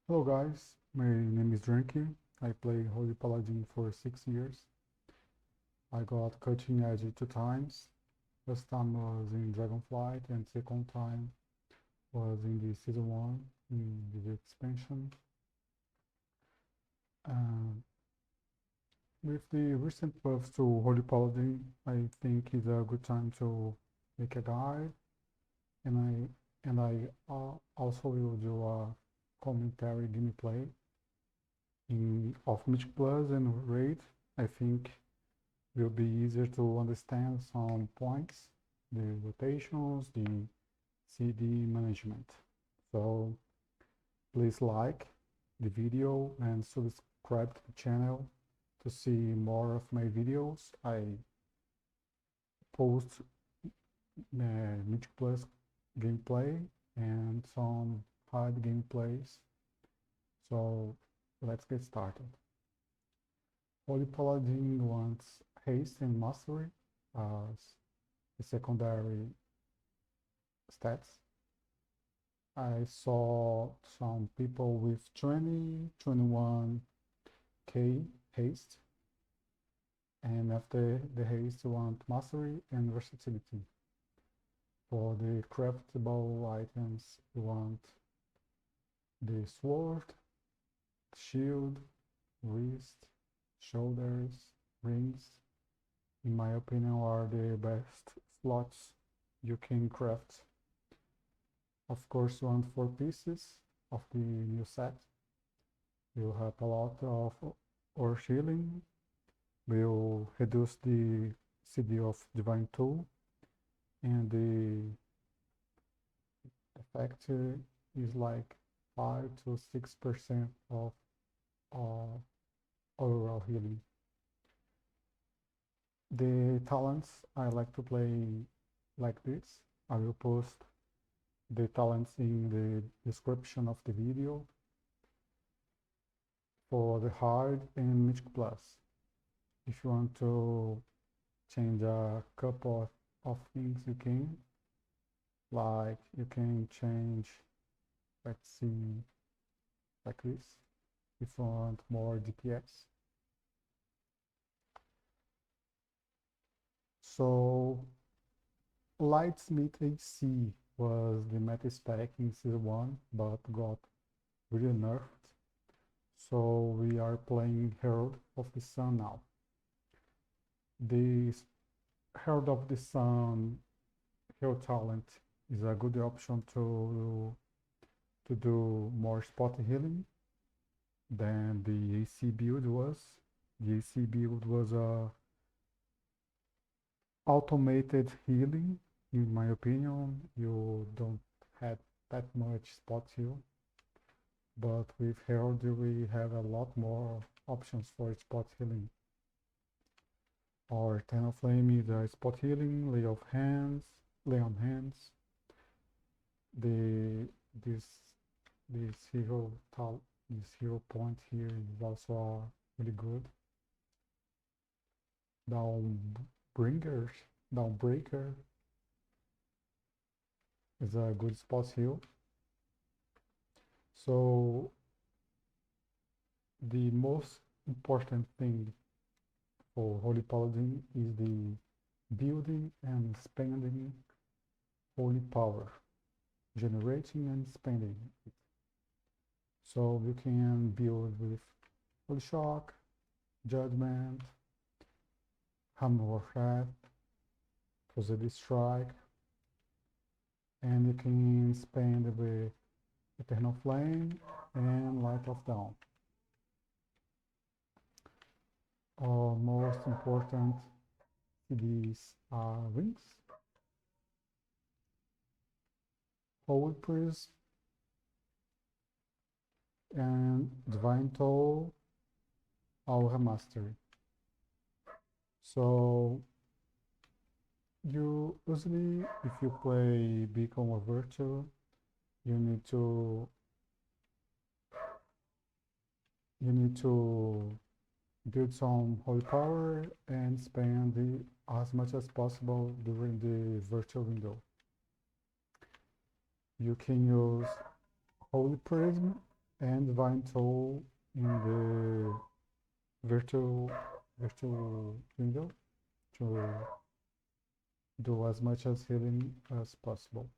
Hello guys, my name is Dranky. I play Holy Paladin for 6 years. I got cutting edge 2 times. First time was in Dragonflight and second time was in the season 1 in the expansion. Um, with the recent buffs to Holy Paladin, I think it's a good time to make a guide, and I also will do a commentary gameplay of Mythic Plus and Raid. I think will be easier to understand some points, the rotations, the CD management. So please like the video and subscribe to the channel to see more of my videos. I post Mythic Plus gameplay and some hard gameplays. So let's get started. Holy Paladin wants haste and mastery as the secondary stats. I saw some people with 20, 21k haste, and after the haste you want mastery and versatility. For the craftable items you want the sword, shield, wrist, shoulders, rings. In my opinion are the best slots you can craft. Of course, you want 4 pieces of the new set. You have a lot of or healing. Will reduce the CD of Divine Tool, and the effect is like 5 to 6% of uh, overall healing. The talents I like to play like this. I will post the talents in the description of the video for the hard and Mythic Plus. If you want to change a couple of things, you can. Like you can change, let's see, like this, if you want more DPS. So Lightsmith AC was the meta spec in season 1, but got really nerfed. So we are playing Herald of the Sun now. The Herald of the Sun hero talent is a good option to do more spot healing than the AC build was. The AC build was a automated healing, in my opinion. You don't have that much spot heal, but with Herald we have a lot more options for spot healing. Our Eternal Flame is a spot healing, lay on hands. The this this hero point here is also really good. Downbringers, Downbreaker is a good spot heal. So the most important thing for Holy Paladin is the building and spending holy power, generating and spending it. So you can build with Holy Shock, Judgment, Hammer of Wrath, Prosody Strike, and you can spend with Eternal Flame and Light of Dawn. Our most important CDs are Rings, Holy Prism, and Divine Toll, Aura Mastery. So you usually, if you play Beacon or Virtue, you need to build some holy power and spend as much as possible during the virtual window. You can use Holy Prism and divine tool in the virtual window to do as much as healing as possible.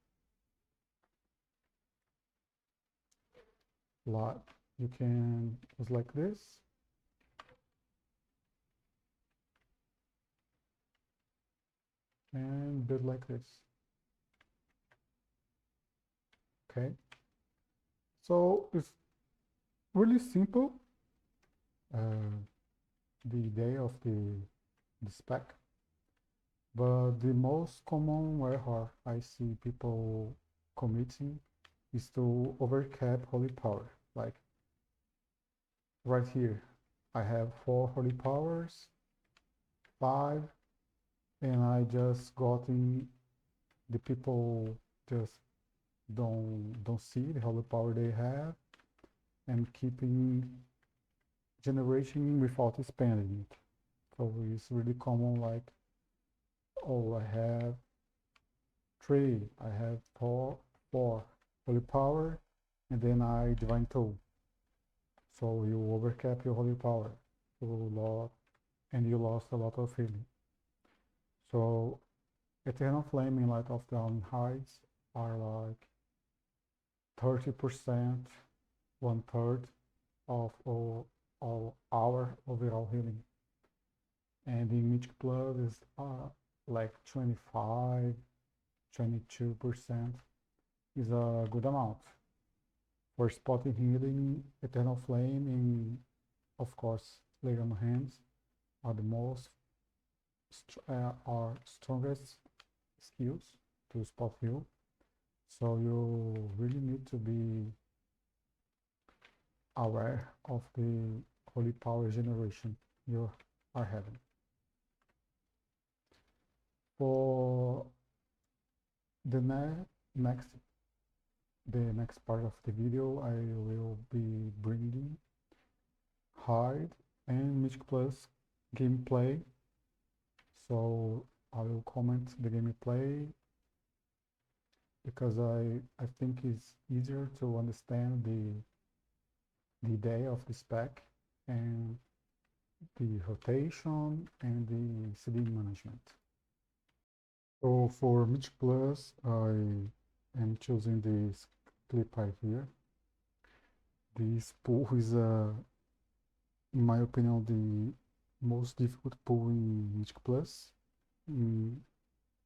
Like you can use like this, and build like this. Okay, so it's really simple. The idea of the spec, but the most common error I see people committing is to overcap holy power. Like right here, I have 4 holy powers, 5, and I just gotten the people just don't see the holy power they have and keeping generation without spending it. So it's really common, like, oh, I have 3, I have 4 holy power, and then I divine tool. So you overcap your holy power, and you lost a lot of healing. So Eternal Flame and Light of the Howling Heights are like 30%, 1/3 of all our overall healing. And in Mythic Plus is like 25, 22% is a good amount. For spotting healing, Eternal Flame and of course Lay on Hands are the most are strongest skills to spot heal. So you really need to be aware of the holy power generation you are having. For the next part of the video, I will be bringing hard and Mythic Plus gameplay. So I will comment the gameplay because I think it's easier to understand the idea of the spec and the rotation and the CD management. So for Mythic Plus, I am choosing this clip right here. This pool is, in my opinion, the most difficult pool in Mythic Plus. In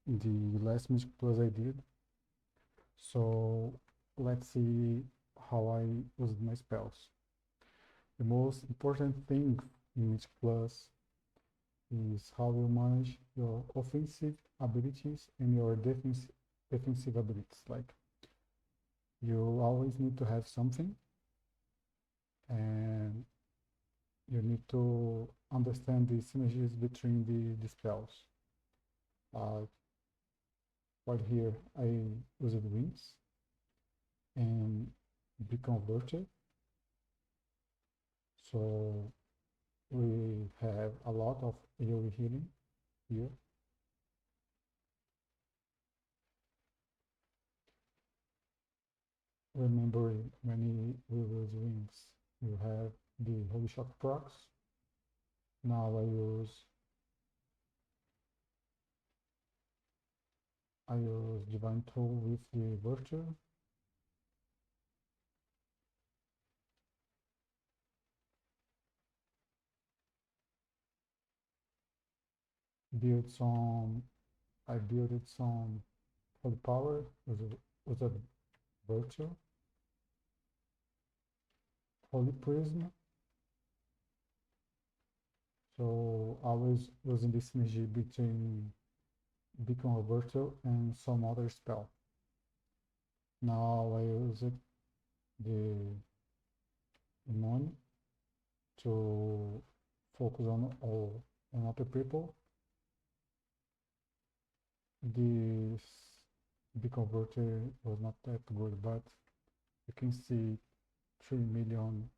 the last Mythic Plus I did. So let's see how I use my spells. The most important thing in Mythic Plus is how you manage your offensive abilities and your defensive abilities. Like, you always need to have something, and you need to understand the synergies between the spells. Right here, I used wings and be converted. So we have a lot of AoE healing here. Remember, when we use wings, you have the Holy Shock procs. Now I use Divine Tool with the Virtue. I built some Holy Power with a Virtue. Holy Prism. So I was using this synergy between Beacon of Virtue and some other spell. Now I use the Immune to focus on other people. This Beacon of Virtue was not that good, but you can see 3 million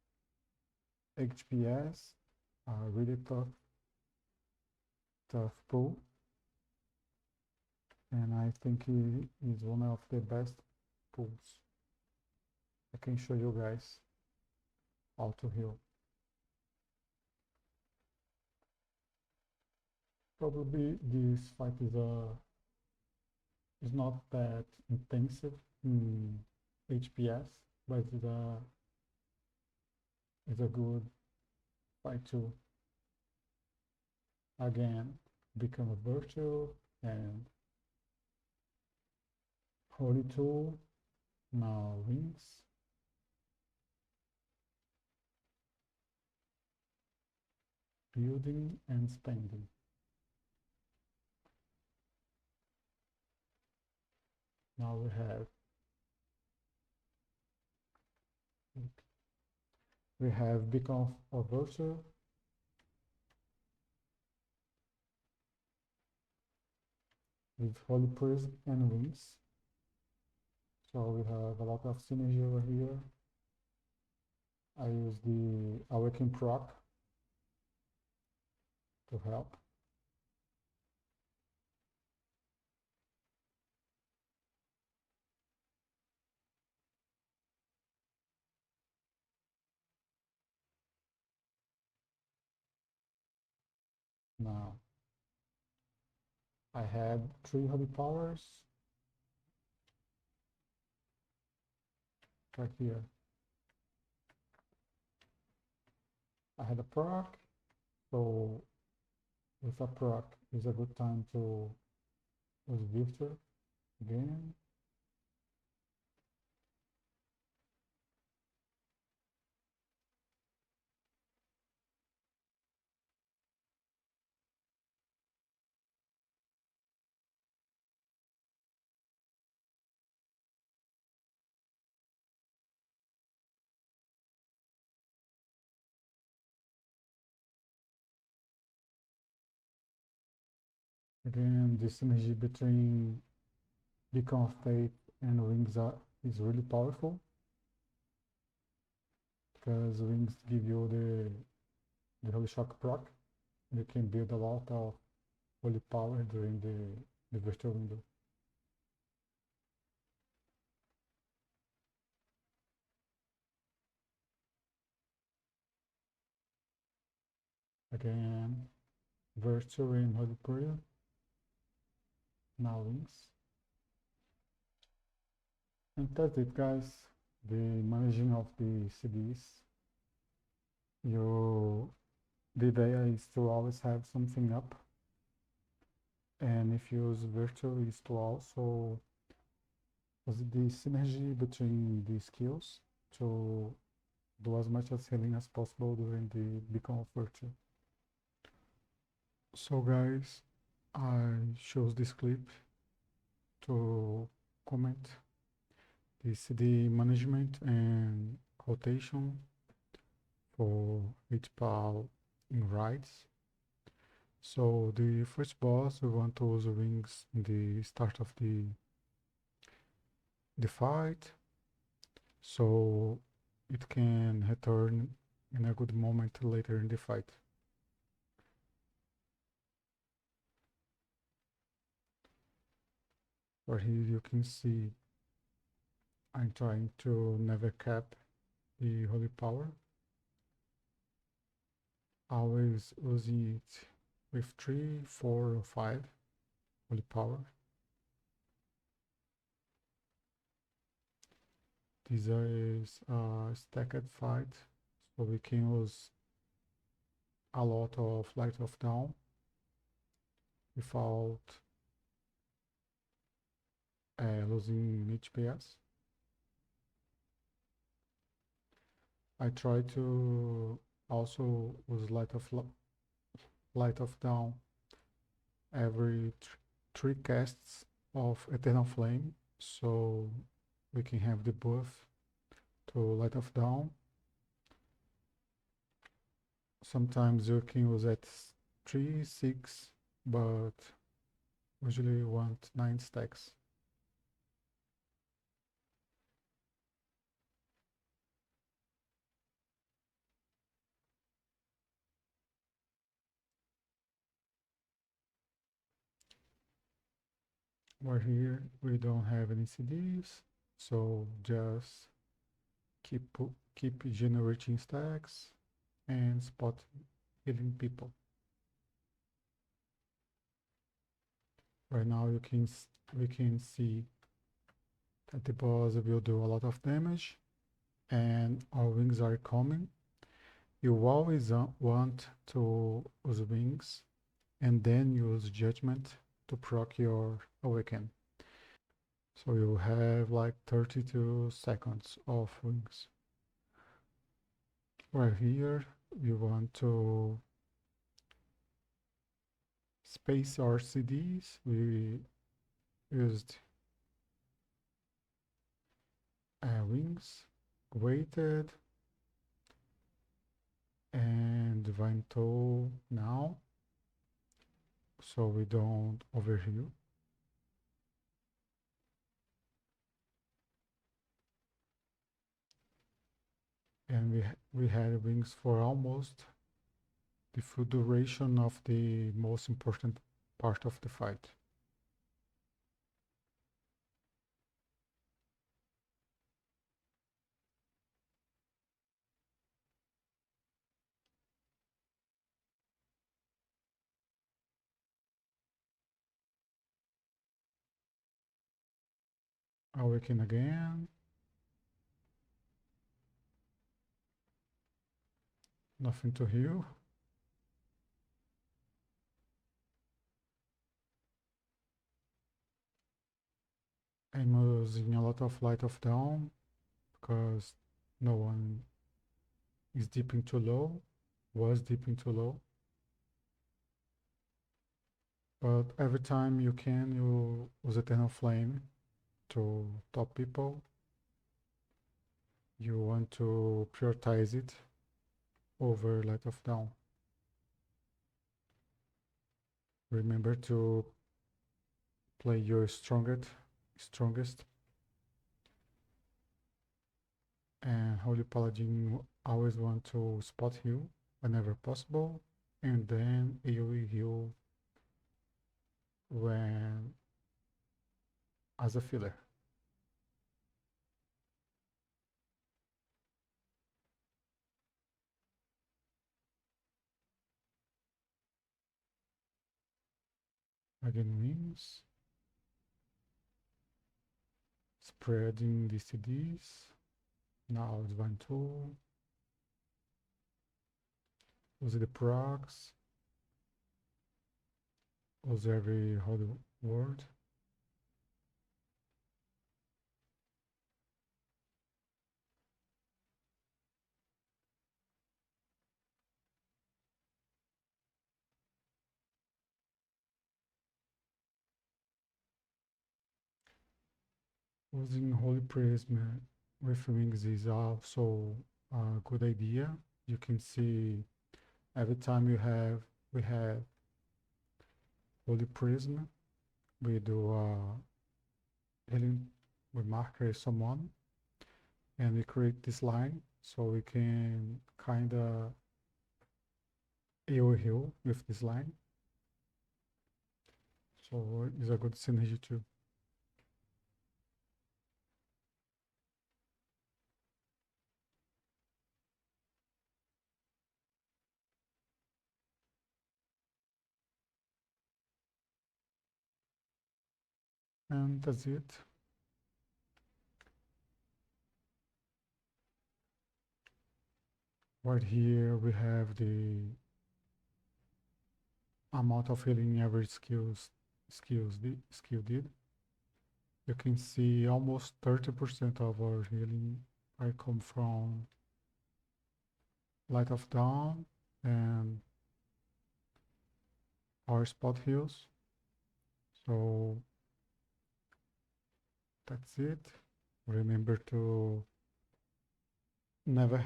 HPS, a really tough pull, and I think it is one of the best pulls I can show you guys. how to heal. Probably this fight is not that intensive in HPS, but it's a good fight to again become a virtual and holy tool. Now rings. Building and spending. Now we have beacon of virtue, with holy prism and wings. So we have a lot of synergy over here. I use the awaken proc to help. Now I had 3 holy powers right here. I had a proc, so with a proc is a good time to use Victor again. Again, the synergy between Beacon of Faith and Wings is really powerful, because Wings give you the Holy Shock proc. You can build a lot of holy power during the virtual window. Again, virtual and holy prayer. Now Wings. And that's it, guys. The managing of the CDs. The idea is to always have something up, and if you use virtual is to also use the synergy between the skills to do as much as healing as possible during the beacon of virtue. So guys, I chose this clip to comment the CD management and rotation for each pal in raids. So the first boss, we want to use rings in the start of the fight, so it can return in a good moment later in the fight. For here you can see I'm trying to never cap the holy power, always using it with 3, 4 or 5 holy power. This is a stacked fight, so we can use a lot of light of dawn without losing HPS. I try to also use light of dawn every 3 casts of Eternal Flame, so we can have the buff to light of dawn. Sometimes you can use at 3, 6, but usually you want 9 stacks. We're here, we don't have any CDs, so just keep keep generating stacks and spot healing people. Right now we can see that the boss will do a lot of damage and our wings are coming. You always want to use wings and then use judgment to proc your awaken. So you have like 32 seconds of wings. Right here, you want to space our CDs. We used wings, waited, and divine toe now, so we don't overheal. And we had wings for almost the full duration of the most important part of the fight. Awaken again. Nothing to heal. I'm using a lot of Light of Dawn because no one is dipping too low, was dipping too low. But every time you can, you use Eternal Flame to top people. You want to prioritize it over Light of Dawn. Remember to play your strongest. And Holy Paladin always want to spot heal whenever possible, and then AoE heal when as a filler. Again wings, spreading the CDs. Now Divine Tool. Use the procs. Use every holy word. Using Holy Prism with wings is also a good idea. You can see every time we have Holy Prism, we do healing, we mark someone, and we create this line so we can kind of AoE heal with this line. So it's a good synergy too. And that's it. Right here we have the amount of healing every skill did. You can see almost 30% of our healing I come from Light of Dawn and our spot heals. So that's it. Remember to never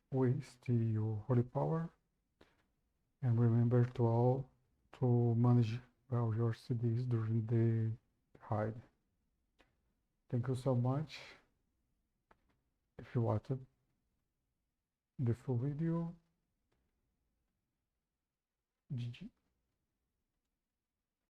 waste your holy power, and remember to manage well your CDs during the hide. Thank you so much. If you watched the full video, GG.